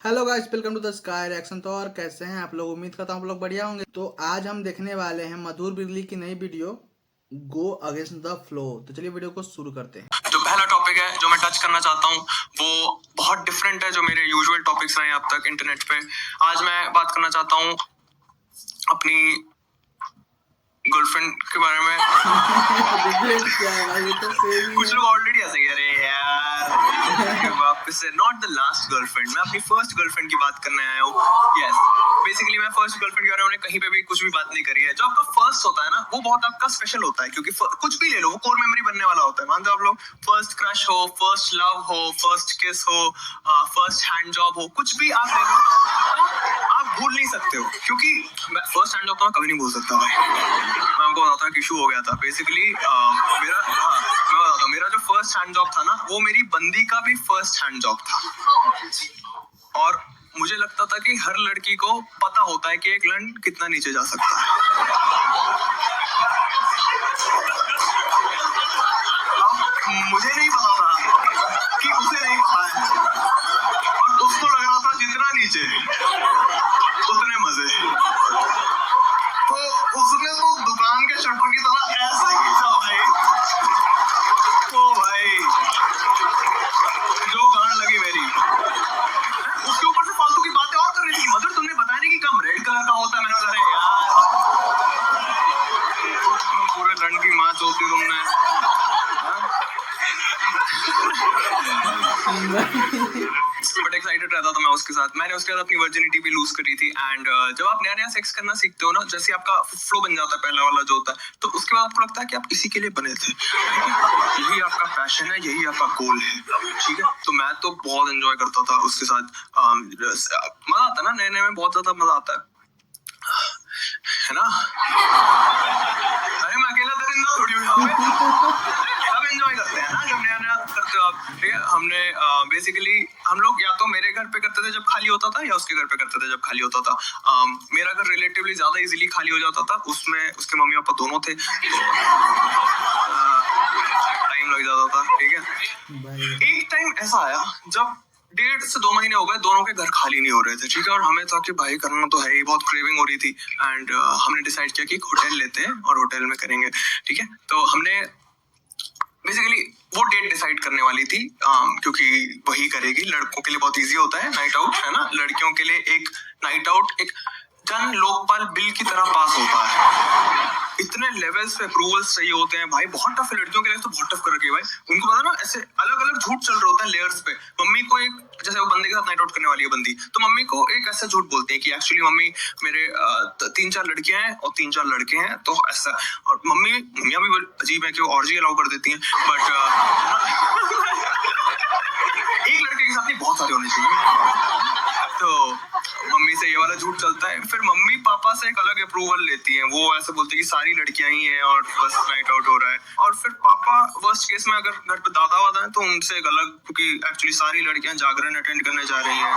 Hello guys, welcome to the sky reaction. तो और कैसे हैं आप लोग? उम्मीद करता हूँ आप लोग बढ़िया होंगे। तो आज हम देखने वाले हैं मधुर बिरली की नई video go against the flow. तो चलिए वीडियो को शुरू करते हैं। जो पहला टॉपिक है जो मैं टच करना चाहता हूँ वो बहुत डिफरेंट है जो मेरे यूजुअल टॉपिक्स रहे अब तक इंटरनेट पे। आज मैं बात करना चाहता हूँ अपनी गर्लफ्रेंड के बारे में। क्या है भाई, ये तो सेम ही कुछ है। लोग ऑलरेडी ऐसे कह रहे हैं यार वापस से नॉट द लास्ट गर्लफ्रेंड, मैं अपनी फर्स्ट गर्लफ्रेंड की बात करने आया हूँ। यस, बेसिकली मैं फर्स्ट गर्लफ्रेंड के बारे में कहीं पे भी कुछ भी बात नहीं करी है। जो आपका फर्स्ट होता है ना वो बहुत आपका स्पेशल होता है, क्योंकि कुछ भी ले लो वो कोर मेमोरी बनने वाला होता है। मानते हो आप लोग फर्स्ट क्रश हो, फर्स्ट लव हो, फर्स्ट किस हो, फर्स्ट हैंड जॉब हो, कुछ भी आप ले लो आप भूल नहीं सकते हो, क्योंकि फर्स्ट हैंड जॉब तो मैं कभी नहीं भूल सकता भाई। मैं आपको बताता हूँ कि इशू हो गया था बेसिकली। मेरा जो फर्स्ट हैंड जॉब था ना वो मेरी बंदी का भी फर्स्ट हैंड जॉब था, और मुझे लगता था कि हर लड़की को पता होता है कि एक लड़का कितना नीचे जा सकता है। अब मुझे नहीं पता था कि उसे नहीं पता है, और उसको लग रहा था जितना नीचे उतने मजे। तो उसने तो दुकान के शटर की तरह ऐसे खींचा भाई, तो भाई जो गान लगी मेरी। उसके ऊपर से फालतू की बातें और कर रही थी। मधुर तुमने बताया नहीं कि कम रेड कलर का होता है। मैंने बोला अरे यार पूरे लंड की माँ चोती तुमने। बट एक्साइटेड रहता था मैं उसके साथ। मैंने उसके साथ अपनी वर्जिनिटी भी लूज करी थी। एंड जब आप नया नया सेक्स करना सीखते हो ना, जैसे आपका फ्लो बन जाता है पहला वाला जो होता है, तो उसके बाद आपको लगता है कि आप इसी के लिए बने थे, यही आपका पैशन है, यही आपका गोल है, ठीक है। तो मैं तो बहुत एंजॉय करता था उसके साथ। मजा आता है ना, नए नए में बहुत ज्यादा मजा आता है ना। अरे मैं अकेला दरिंदा थोड़ी हूँ, सब एंजॉय करते हैं ना जब नया नया करते हो आप, ठीक है। हमने बेसिकली हम लोग या तो मेरे घर पे करते थे जब खाली होता था, या उसके घर पे करते थे जब खाली होता था। मेरा घर रिलेटिवली ज्यादा इजीली खाली हो जाता था, उसमें उसके मम्मी पापा दोनों थे, टाइम लग जाता था, ठीक है। एक टाइम ऐसा आया जब 1.5 से 2 महीने हो गए, दोनों के घर खाली नहीं हो रहे थे, ठीक है। और हमें था कि भाई करना तो है ही, बहुत क्रेविंग हो रही थी। एंड हमने डिसाइड किया कि एक होटल लेते हैं और होटल में करेंगे, ठीक है। तो हमने बेसिकली वो डेट डिसाइड करने वाली थी, क्योंकि वही करेगी। लड़कों के लिए बहुत इजी होता है नाइट आउट, है ना। लड़कियों के लिए एक नाइट आउट एक जन लोकपाल बिल की तरह पास होता है। इतने लेवल्स पे अप्रूवल्स चाहिए होते हैं भाई, बहुत टफ है लड़कियों के लिए। तो बहुत टफ कर रखी है भाई। उनको पता ना ऐसे अलग अलग झूठ चल रहे होते हैं लेयर्स पे। मम्मी को एक, जैसे वो बंदे के साथ नाइट आउट करने वाली है बंदी, तो मम्मी को एक ऐसा झूठ बोलती है कि एक्चुअली मम्मी मेरे 3-4 लड़कियां हैं और 3-4 लड़के हैं, तो ऐसा। और मम्मियां भी अजीब है कि वो ऑर्जी अलाउ कर देती हैं, बट एक लड़के के साथ नहीं, बहुत सारे होने चाहिए। तो मम्मी से ये वाला झूठ चलता है। फिर मम्मी पापा से एक अलग अप्रूवल लेती हैं, वो ऐसे बोलते हैं कि सारी लड़कियां ही हैं और बस नाइट आउट हो रहा है। और फिर पापा वर्स्ट केस में अगर घर पे दादा वादा है तो उनसे एक अलग, क्योंकि एक्चुअली सारी लड़कियां जागरण अटेंड करने जा रही हैं।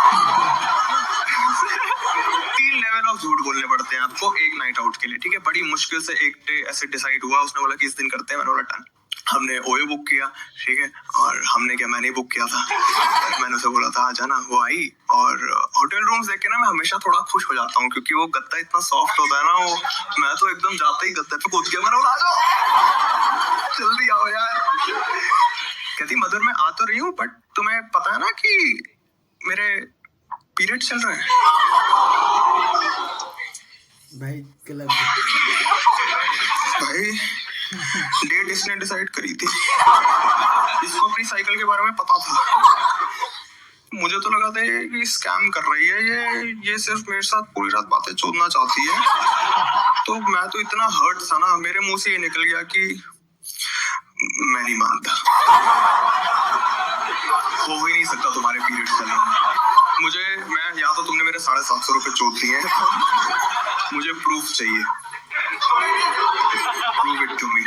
3 लेवल ऑफ झूठ बोलने पड़ते हैं आपको एक नाइट आउट के लिए, ठीक है। बड़ी मुश्किल से एक डे ऐसे डिसाइड हुआ, उसने बोला कि इस दिन करते हैं। मैंने बोला डन। हमने ओयो बुक किया, ठीक है। और हमने क्या, मैंने बुक किया था। मैंने उसे बोला था आ जाना, वो आई। और होटल रूम्स देख के ना मैं हमेशा थोड़ा खुश हो जाता हूँ, क्योंकि वो गद्दा इतना सॉफ्ट होता है ना, वो मैं तो एकदम जाते ही गद्दे पे कूद गया। मैंने बोला आ जाओ, जल्दी आओ यार। कहती मधुर मैं आ तो रही हूँ, बट तुम्हें पता है ना कि मेरे पीरियड चल रहे हैं। भाई गलत भाई डेट इसने डिसाइड करी थी, इसको अपनी साइकिल के बारे में पता था। मुझे तो लगा था कि स्कैम कर रही है ये सिर्फ मेरे साथ पूरी रात बातें चोदना चाहती है। तो मैं तो इतना हर्ट था ना, मेरे मुंह से ये निकल गया कि मैं नहीं मानता, हो ही नहीं सकता तुम्हारे पीरियड चलना। मैं या तो तुमने मेरे 750 रुपए चोद दिए हैं, मुझे प्रूफ चाहिए, प्रूव इट टू मी।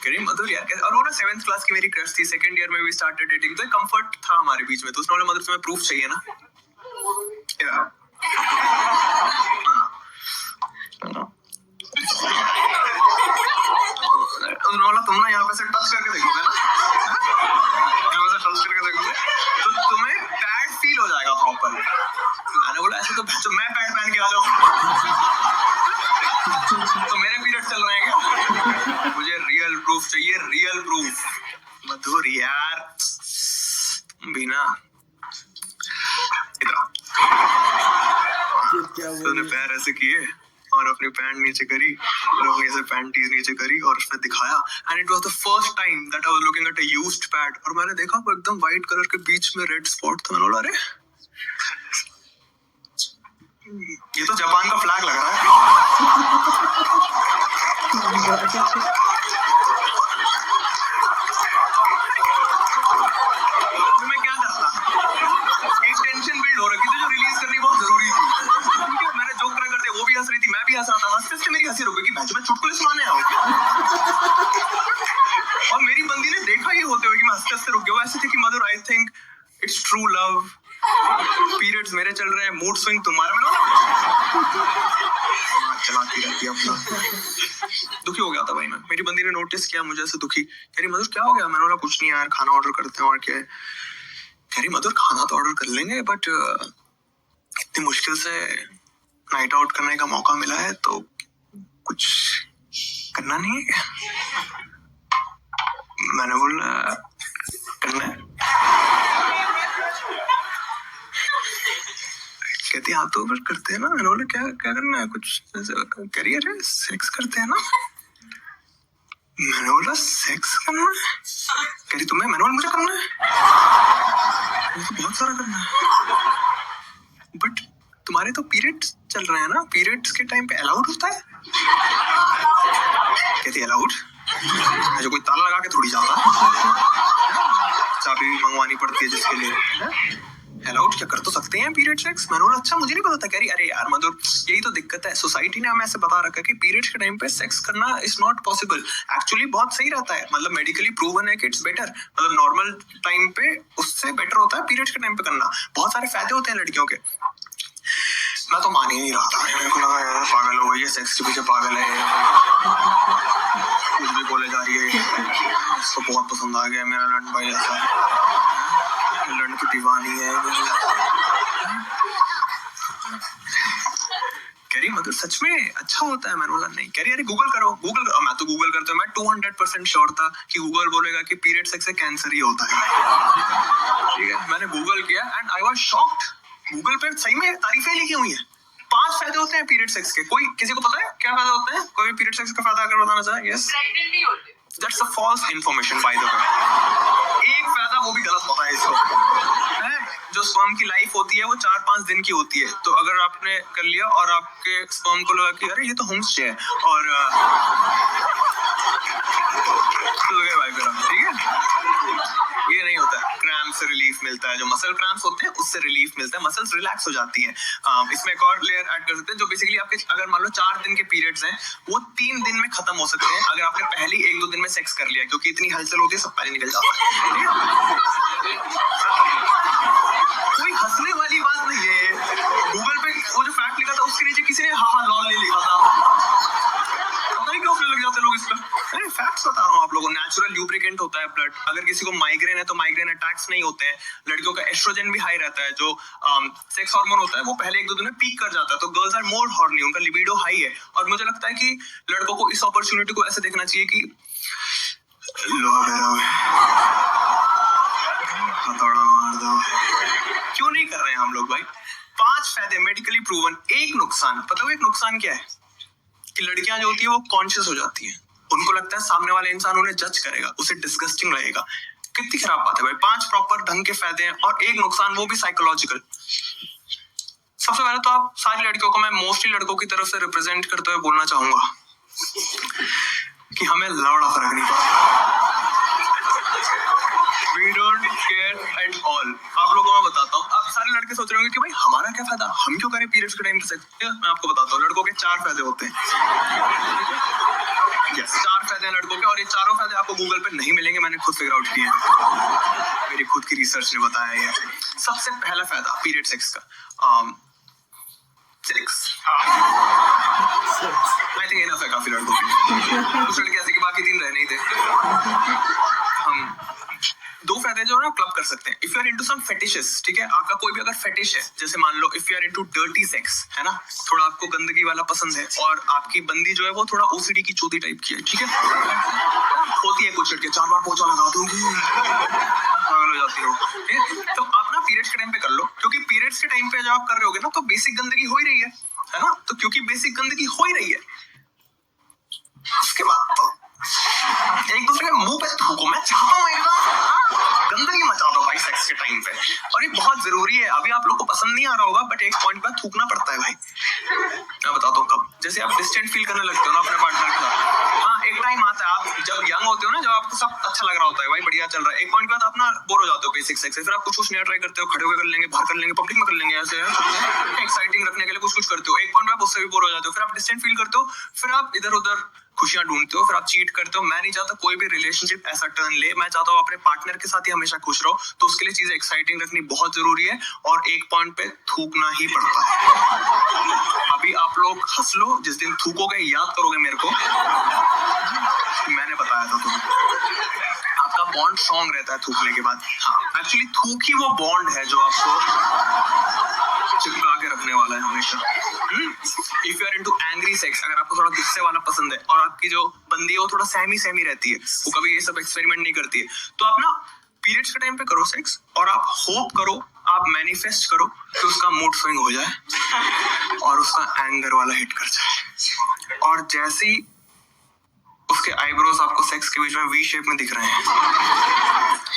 करीम मधुर यार कैसे। और वो ना 7th क्लास की मेरी क्रश थी, 2nd ईयर में भी स्टार्टेड डेटिंग, तो कंफर्ट था हमारे बीच में। तो उसने बोला मधुर तुम्हें प्रूफ चाहिए ना, या उन्होंने बोला तुम ना यहाँ पे से टच करके देखोगे ना, यहाँ पे से टच करके देखोगे तो तुम्हें बैड फील हो जाएगा प्रॉपर। उसने पैर ऐसे किए और अपनी पैंट नीचे करी और अपनी ऐसे पैंटीज नीचे करी और उसने दिखाया and it was the first time that I was looking at a used pad और मैंने देखा वो एकदम व्हाइट कलर के बीच में रेड स्पॉट था। मैंने बोला अरे ये तो जापान का फ्लैग लग रहा है। मैं क्या करता, एक टेंशन बिल्ड हो रखी थी जो रिलीज करनी बहुत जरूरी थी। मैंने जोक ट्राई करते वो भी हंस रही थी, मैं भी हंस रहा था। हंसते हंसते मेरी हंसी रुक गई कि मैं चुटकुले सुनाने आऊं और मेरी बंदी ने देखा ये होते हुए कि मैं हंसते हंसते रुक गया। वो ऐसे थे कि mother I think it's true love, periods मेरे चल रहे हैं, मूड स्विंग तुम्हारा। मैंने चलाती रहती है अपना। दुखी हो गया था भाई मैं। मेरी बंदी ने नोटिस किया मुझे ऐसे दुखी, कह रही मधुर क्या हो गया? मैंने बोला कुछ नहीं यार, खाना ऑर्डर करते हैं और क्या है। कह रही मधुर खाना तो ऑर्डर कर लेंगे बट इतनी मुश्किल से नाइट आउट करने का मौका मिला है तो कुछ करना नहीं है क्या? मैंने बोला करना है। कहती हाँ तो फिर करते हैं ना। मैंने बोला क्या क्या करना है? कुछ करियर है, सेक्स करते हैं ना। मैंने बोला सेक्स करना है? कह रही तुम्हें? मैंने बोला मुझे करना है, मुझे बहुत सारा करना है बट तुम्हारे तो पीरियड्स चल रहे हैं ना, पीरियड्स के टाइम पे अलाउड होता है? कहती अलाउड? जो कोई ताला लगा के थोड़ी जाता, चाबी मंगवानी पड़ती है जिसके लिए। अलाउड क्या कर तो सकते हैं पीरियड सेक्स? मैंने बोला अच्छा मुझे नहीं पता था। कह रही अरे यार मधुर यही तो दिक्कत है, सोसाइटी ने हमें ऐसे बता रखा है कि पीरियड्स के टाइम पे सेक्स करना इज नॉट पॉसिबल। एक्चुअली बहुत सही रहता है, मतलब मेडिकली प्रूवन है कि इट्स बेटर, मतलब नॉर्मल टाइम पे उससे बेटर होता है पीरियड्स के टाइम पे करना। बहुत सारे फायदे होते हैं लड़कियों के। मैं तो मान ही नहीं रहा था, मेरे को लगा यार पागल हो गई है, सेक्स के पीछे पागल है, कुछ भी बोले जा रही है, इसको बहुत पसंद आ गया मेरा लड़न भाई, ऐसा लड़न की दीवानी है। कह रही मतलब सच में अच्छा होता है? मैंने बोला नहीं। कह रही अरे गूगल करो, गूगल करो। मैं तो गूगल करते हुए मैं 200% श्योर था कि गूगल बोलेगा कि पीरियड सेक्स से कैंसर ही होता है। ठीक है, मैंने गूगल किया and I was shocked. Google पे सही में तारीफें लिखी हुई हैं। 5 फायदे होते हैं पीरियड सेक्स के। कोई किसी को पता है क्या फायदा होते हैं? कोई पीरियड सेक्स का फायदा अगर बताना चाहे? यस, प्रेग्नेंट नहीं होते। That's a false information by the way. एक फायदा वो भी गलत पता है इसको, है जो स्पर्म की लाइफ होती है वो 4-5 दिन की होती है। तो अगर आपने कर लिया और आपके स्पर्म को लगा कि अरे ये तो होम स्टे है और तो गए भाई फिर, ठीक है, ये नहीं होता है। क्रैम्प से रिलीफ मिलता है, जो मसल क्रैम्प्स होते हैं उससे रिलीफ मिलता है, मसल्स रिलैक्स हो जाती हैं। इसमें एक और लेयर ऐड कर सकते हैं जो बेसिकली आपके अगर मान लो 4 दिन के पीरियड्स हैं वो 3 दिन में खत्म हो सकते हैं अगर आपने पहले 1-2 दिन में सेक्स कर लिया, क्योंकि इतनी हलचल होती है सब पहले निकल जाता है। कोई हंसने वाली बात नहीं है। गूगल पे वो जो फैक्ट लिखा था उसके नीचे किसी ने हाँ लॉल नहीं लिखा था। पता नहीं क्यों लग जाते लोग इसका। अरे फैक्ट्स बता रहा हूँ आप लोगों को। नेचुरल ल्यूब्रिकेंट होता है ब्लड। अगर किसी को माइग्रेन है तो माइग्रेन अटैक्स नहीं होते हैं। लड़कियों का एस्ट्रोजन भी हाई रहता है, जो सेक्स हार्मोन होता है वो पहले 1-2 दिन में पीक कर जाता है, तो गर्ल्स आर मोर हॉर्नी, उनका लिबिडो हाई है। और मुझे लगता है कि लड़कों को इस अपॉर्चुनिटी को ऐसे देखना चाहिए कि हथौड़ा मार दो। क्यों नहीं कर रहे हैं हम लोग भाई? 5 फायदे मेडिकली प्रूवन, एक नुकसान। पता है एक नुकसान क्या है? कि लड़कियां जो होती है वो कॉन्शियस हो जाती हैं। उनको लगता है सामने वाला इंसान उन्हें जज करेगा, उसे डिस्गस्टिंग लगेगा। कितनी खराब बात है भाई। 5 प्रॉपर ढंग के फायदे हैं और एक नुकसान, वो भी साइकोलॉजिकल। सबसे पहले तो आप सारी लड़कियों को, मैं मोस्टली लड़कों की तरफ से रिप्रेजेंट करते हुए बोलना चाहूंगा कि हमें लौड़ा फर्क नहीं पड़ता। We don't care at all। आप लोगों को मैं बताता हूँ, आप सारे लड़के सोच रहे होंगे कि भाई हमारा क्या फायदा, हम क्यों करें पीरियड्स के टाइम पे सेक्स? मैं आपको बताता हूँ, लड़कों के 4 फायदे होते हैं। यस, 4 फायदे हैं लड़कों के और ये चारों फायदे आपको गूगल पे नहीं मिलेंगे, मैंने खुद फिगर आउट किए हैं, मेरी खुद की रिसर्च ने बताया है। सबसे पहला फायदा पीरियड सेक्स का, सेक्स आई थिंक इनफ है काफी लड़कों के। कुछ लड़के ऐसे कि बाकी 3 रह नहीं थे। हम 2 फायदे जो है ना क्लब कर सकते हैं। If you are into some fetishes, ठीक है, आपका कोई भी अगर फेटिश है, जैसे मान लो if you are into dirty sex, है ना, थोड़ा आपको गंदगी वाला पसंद है और आपकी बंदी जो है वो थोड़ा ओसीडी की चोटी टाइप की है, ठीक है, होती है कुछ लड़के 4 बार पोछा लगा दूंगी, पागल हो जाती हो, तो आप ना पीरियड्स के टाइम पे कर लो, क्योंकि पीरियड्स के टाइम पे जब आप कर रहे होगे ना तो बेसिक गंदगी हो ही रही है है ना, तो क्योंकि बेसिक गंदगी हो ही रही है। उसके बाद तो एक दूसरे के मुंह पे थूको, मैं चाहता हूँ एकदम गंदगी मचा दो भाई सेक्स के टाइम पे, और ये बहुत जरूरी है। अभी आप लोग को पसंद नहीं आ रहा होगा, बट एक पॉइंट पर थूकना पड़ता है भाई। मैं बताता हूँ कब। जैसे आप डिस्टेंट फील करने लगते हो ना अपने पार्टनर के साथ, हाँ एक टाइम आता है, आप जब यंग होते हो ना, जब आपको सब अच्छा लग रहा होता है, भाई बढ़िया चल रहा है, एक पॉइंट बाद आप ना बोर हो जाते हो बेसिक सेक्स से, फिर आप कुछ नया ट्राई करते हो, खड़े होकर कर लेंगे, बाहर कर लेंगे, पब्लिक में कर लेंगे, ऐसे एक्साइटिंग रखने के लिए कुछ करते हो, एक पॉइंट में आप उससे भी बोर हो जाते हो, फिर आप डिस्टेंट फील करते हो, फिर आप इधर उधर खुशियां ढूंढते हो, फिर आप चीट करते हो। मैं नहीं चाहता कोई भी रिलेशनशिप ऐसा टर्न ले, मैं चाहता हूँ अपने पार्टनर के साथ ही हमेशा खुश रहो, तो उसके लिए चीजें एक्साइटिंग रखनी बहुत जरूरी है, और एक पॉइंट पे थूकना ही पड़ता है। अभी आप लोग हंस लो, जिस दिन थूकोगे याद करोगे मेरे को, मैंने बताया था तुम्हें। आपका बॉन्ड स्ट्रॉन्ग रहता है थूकने के बाद। हाँ, एक्चुअली थूक ही वो बॉन्ड है जो आपको चिपका के रखने वाला है हमेशा। If you are into angry sex, अगर आपको थोड़ा गुस्से वाला पसंद है और आपकी जो बंदी है वो थोड़ा सहमी रहती है, वो कभी ये सब एक्सपेरिमेंट नहीं करती है, तो आप ना पीरियड्स के टाइम पे करो सेक्स, और आप होप करो, आप मैनिफेस्ट करो कि उसका मूड स्विंग हो जाए और उसका एंगर वाला हिट कर जाए, और जैसे ही उसके आईब्रोज आपको सेक्स के बीच में वी शेप में दिख रहे हैं,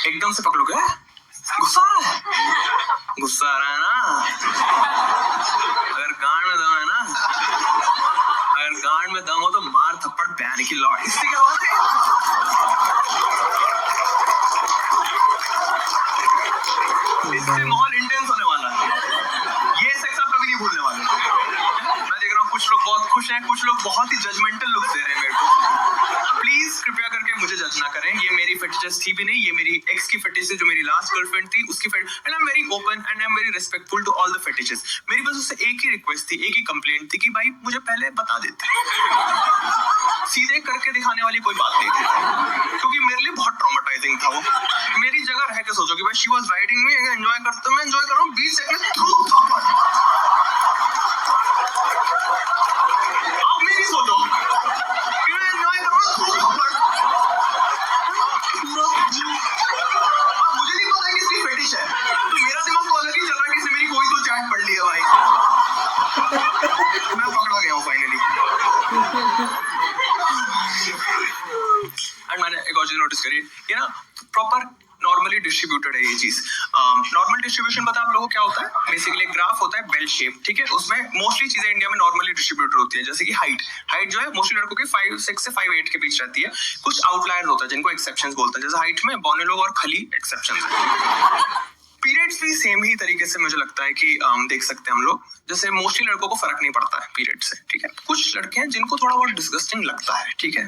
एकदम से पकड़ोगे, गुस्सा आ रहा है, गुस्सा आ रहा है ना, अगर गांड में दम है ना, अगर गांड में दम हो तो मार थप्पड़ बहन की लौट। इससे क्या होता है, इससे माहौल इंटेंस होने वाला है। ये सेक्स आप कभी नहीं भूलने वाले। मैं देख रहा हूँ कुछ लोग बहुत खुश हैं, कुछ लोग बहुत ही जजमेंटल लुक दे रहे हैं मेरे को। प्लीज कृपया करके मुझे जज ना करें, ये मेरी फेटिशेस थी भी नहीं, ये मेरी एक्स की फेटिश है, जो मेरी लास्ट गर्लफ्रेंड थी उसकी fetish, and I am very open and I am very respectful to all the fetishes. मेरी बस उससे एक ही रिक्वेस्ट थी, एक ही कंप्लेंट थी कि भाई मुझे पहले बता देते, सीधे करके दिखाने वाली कोई बात नहीं थी, क्योंकि मेरे लिए बहुत ट्रॉमेटाइजिंग था वो। मेरी जगह रह के सोचो कि भाई she was riding me, enjoy करता मैं एंजॉय कर रहा हूँ, 20 सेकंड थ्रू आप मेरी सोचो कि मैं एंजॉय कर रहा हूँ, मुझे नहीं पता कि इसकी फेटिश है, तो मेरा दिमाग तो अलग ही चल रहा है कि इसने मेरी कोई तो चैट पढ़ ली है भाई। मैं पकड़ा गया हूँ फाइनली। एंड मैंने एक और चीज नोटिस करी, ये ना प्रॉपर नॉर्मली डिस्ट्रीब्यूटेड है ये चीज। नॉर्मल डिस्ट्रीब्यूशन पता है आप लोगों को क्या होता है, बेसिकली एक ग्राफ होता है बेल शेप, ठीक है, उसमें मोस्टली चीजें इंडिया में नॉर्मली डिस्ट्रीब्यूटेड होती है, जैसे कि हाइट जो है मोस्टली लड़कों की 5'6" से 5'8" के बीच रहती है, कुछ आउटलायर्स होता है जिनको एक्सेप्शंस बोलते हैं, जैसे हाइट में बोनेलो और खली एक्सेप्शंस है। पीरियड्स भी सेम ही तरीके से मुझे लगता है कि देख सकते हैं हम लोग, जैसे मोस्टली लड़कों को फर्क नहीं पड़ता है पीरियड से, ठीक है, कुछ लड़के हैं जिनको थोड़ा बहुत डिस्गस्टिंग लगता है, ठीक है,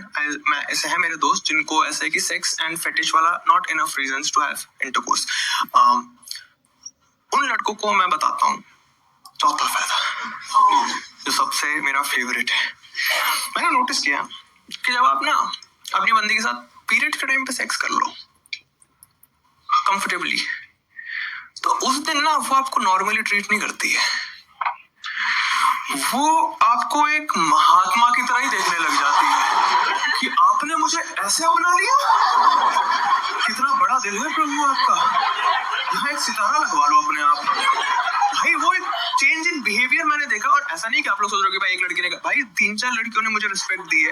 मैं ऐसे है मेरे दोस्त जिनको ऐसा है कि सेक्स एंड फेटिश वाला not enough reasons to have intercourse. उन लड़कों को मैं बताता हूँ चौथा फायदा, जो सबसे मेरा फेवरेट है। मैंने नोटिस किया कि जब आप ना अपनी बंदी के साथ पीरियड के टाइम पे सेक्स कर लो कंफर्टेबली, तो उस दिन ना वो आपको नॉर्मली ट्रीट नहीं करती है, वो आपको एक महात्मा की तरह ही देखने लग जाती है कि आपने मुझे ऐसे अपना लिया, कितना बड़ा दिल है प्रभु आपका, यहाँ एक सितारा लगवा लो अपने आप भाई। वो एक चेंज इन बिहेवियर मैंने देखा, और ऐसा नहीं कि आप लोग सोच रहे हो कि भाई एक लड़की ने कहा, भाई 3-4 लड़कियों ने मुझे रिस्पेक्ट दी है,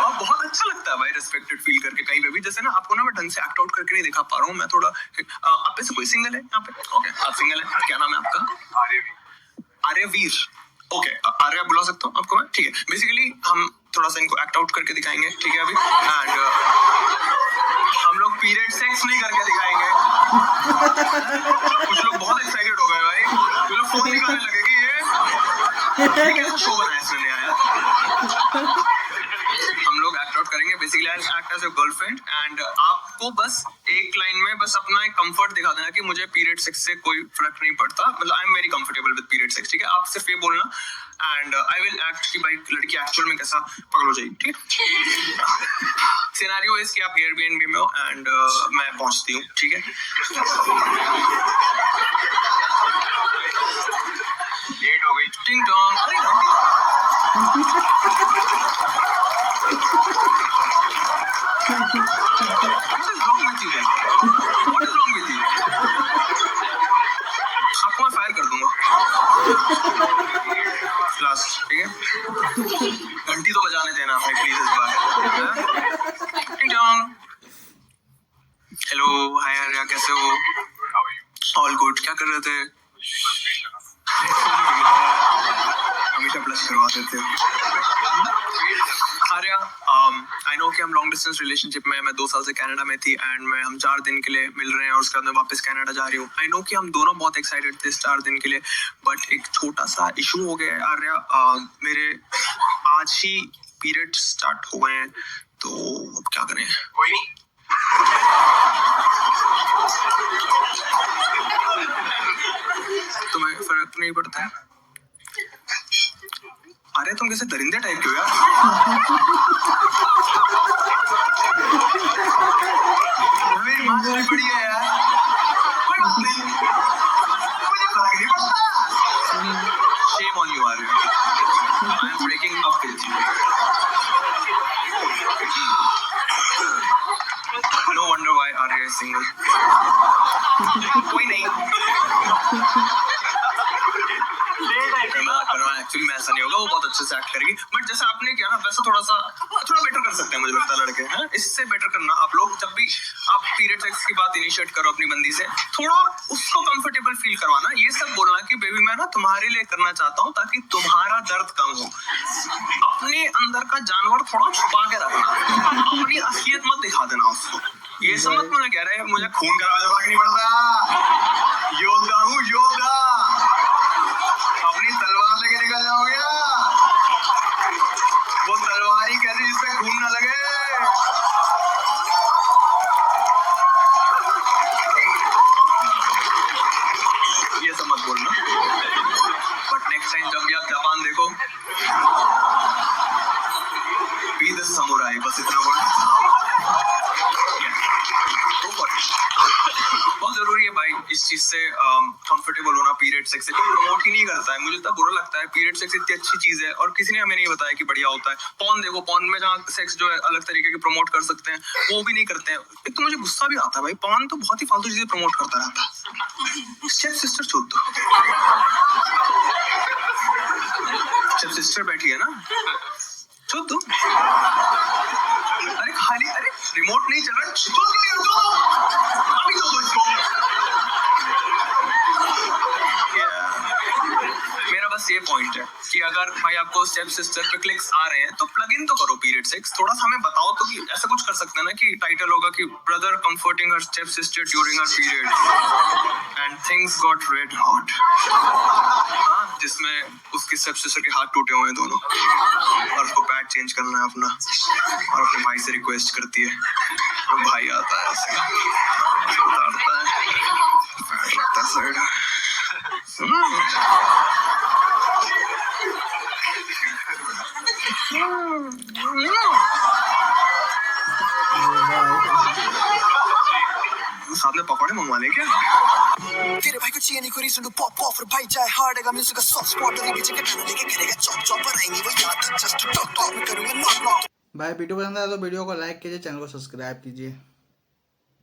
और बहुत अच्छा लगता है भाई रिस्पेक्टेड फील करके कहीं पे भी। जैसे ना आपको ना मैं ढंग से एक्ट आउट करके नहीं दिखा पा रहा हूँ, मैं थोड़ा आप में से कोई सिंगल है यहाँ पे? ओके, आप सिंगल है, क्या नाम है आपका? आर्यवीर। ओके, आर्य बुला सकता हूँ आपको मैं, ठीक है। बेसिकली हम थोड़ा सा इनको एक्ट आउट करके दिखाएंगे, ठीक है अभी, एंड हम लोग पीरियड सेक्स नहीं करके दिखाएंगे। कुछ लोग बहुत एक्साइटेड हो गए भाई, कुछ लोग फोन निकालने लगे कि ये कैसा शो बनाया इसने नया यार। हम लोग एक्ट आउट करेंगे, basically I act as a girlfriend, and आपको बस एक लाइन में बस अपना एक कंफर्ट दिखा देना कि मुझे पीरियड सेक्स से कोई फर्क नहीं पड़ता, मतलब आई am very comfortable with period sex, ठीक है। आप सिर्फ ये बोलना एंड आई विल एक्ट कि भाई लड़की एक्चुअल में कैसा पकड़ हो जाएगी, ठीक है। सिनेरियो इज कि आप एयरबीएनबी में हो एंड मैं पहुंचती हूँ, ठीक है। लेट हो गई, टिंग टोंग, अरे What is wrong with you guys? What is wrong with you? आपको मैं फायर कर दूंगा। लास्ट, ठीक है, घंटी तो बजाने देना भाई प्लीज इस बार। हेलो, हाय आर्या, कैसे हो? All good. क्या कर रहे थे? हमेशा प्लस करवा देते हो। आर्या, आई नो कि हम लॉन्ग डिस्टेंस रिलेशनशिप में, मैं 2 साल से कनाडा में थी एंड हम 4 दिन के लिए मिल रहे हैं और उसके बाद मैं वापस कनाडा जा रही हूँ। आई नो कि हम दोनों बहुत एक्साइटेड थे इस 4 दिन के लिए, बट एक छोटा सा इशू हो गया है आर्या। मेरे आज ही पीरियड स्टार्ट हो गए हैं, तो अब क्या करें? कोई नहीं, तुम्हें फर्क नहीं पड़ता है? अरे तुम कैसे दरिंदे टाइप के हो यार? मेरी माँ से बड़ी है यार, कोई बात नहीं, मुझे फर्क नहीं पड़ता। Shame on you, Arya. I am breaking up with you. No wonder why Arya is single. कोई नहीं। एक्चुअली में ऐसा नहीं होगा, वो बहुत अच्छे से एक्ट करेगी, बट जैसे आपने किया ना वैसा थोड़ा बेटर कर सकते हैं मुझे लगता है लड़के हैं। इससे बेटर करना आप लोग, जब भी आप पीरियड सेक्स की बात इनिशिएट करो अपनी बंदी से, थोड़ा उसको कंफर्टेबल फील करवाना। ये सब बोलना कि बेबी मैं ना तुम्हारे लिए करना चाहता हूँ ताकि तुम्हारा दर्द कम हो। अपने अंदर का जानवर थोड़ा छुपा के रखना, अपनी असलियत मत दिखा देना उसको। ये सब मत मुझे कह रहे हैं मुझे खून का फर्क नहीं पड़ता, योद्धा हूँ योद्धा, अपनी तलवार लेके निकल जाओगे, वो तलवार ही कैसी जिससे खून ना लगे। ये सब मत बोलना, बट नेक्स्ट टाइम जब भी आप जापान देखो, बी द समुराई, बस इतना बोलना। बहुत जरूरी है भाई इस चीज से कंफर्टेबल होना। पीरियड सेक्स कोई प्रमोट ही नहीं करता है, मुझे इतना बुरा लगता है। पीरियड सेक्स इतनी अच्छी चीज है और किसी ने हमें नहीं बताया कि बढ़िया होता है। पॉर्न देखो, पॉर्न में जहाँ सेक्स जो है अलग तरीके के प्रमोट कर सकते हैं, वो भी नहीं करते हैं। एक तो मुझे गुस्सा भी आता है भाई, पॉर्न तो बहुत ही फालतू चीजें प्रमोट करता रहता है। स्टेप सिस्टर छोड़ दो, स्टेप सिस्टर बैठी है ना, छोड़ दो। अरे खाली, अरे रिमोट नहीं चल रहा, अभी तो इसको। मेरा बस ये पॉइंट है कि अगर भाई आपको स्टेप सिस्टर पे क्लिक्स आ रहे हैं तो प्लग इन तो करो पीरियड सेक्स। थोड़ा सा हमें बताओ तो कि ऐसा कुछ कर सकते हैं ना कि टाइटल होगा कि brother comforting her step sister during her period and things got red hot. हाँ, जिसमें उसकी स्टेप सिस्टर के हाथ टूटे हुए हैं दोनों और उसको पैड चेंज करना है अपना, और अपने भाई से रिक्वेस्ट करती है, तो भाई आता है ऐसे उतारता है, पैड रखता है साइड में। साथ में पकौड़े मंगवा ले क्या? तेरे भाई को चाहिए नहीं कोई रीजन टू पॉप ऑफ, और भाई जाए हार्ड है म्यूजिक का सॉफ्ट स्पॉट, और पीछे के खाना लेके करेगा चॉप चॉप, पर आएंगे वो यहाँ तक जस्ट टॉक टॉक में करूंगा नॉक नॉक। भाई वीडियो पसंद आया तो वीडियो को लाइक कीजिए, चैनल को सब्सक्राइब कीजिए।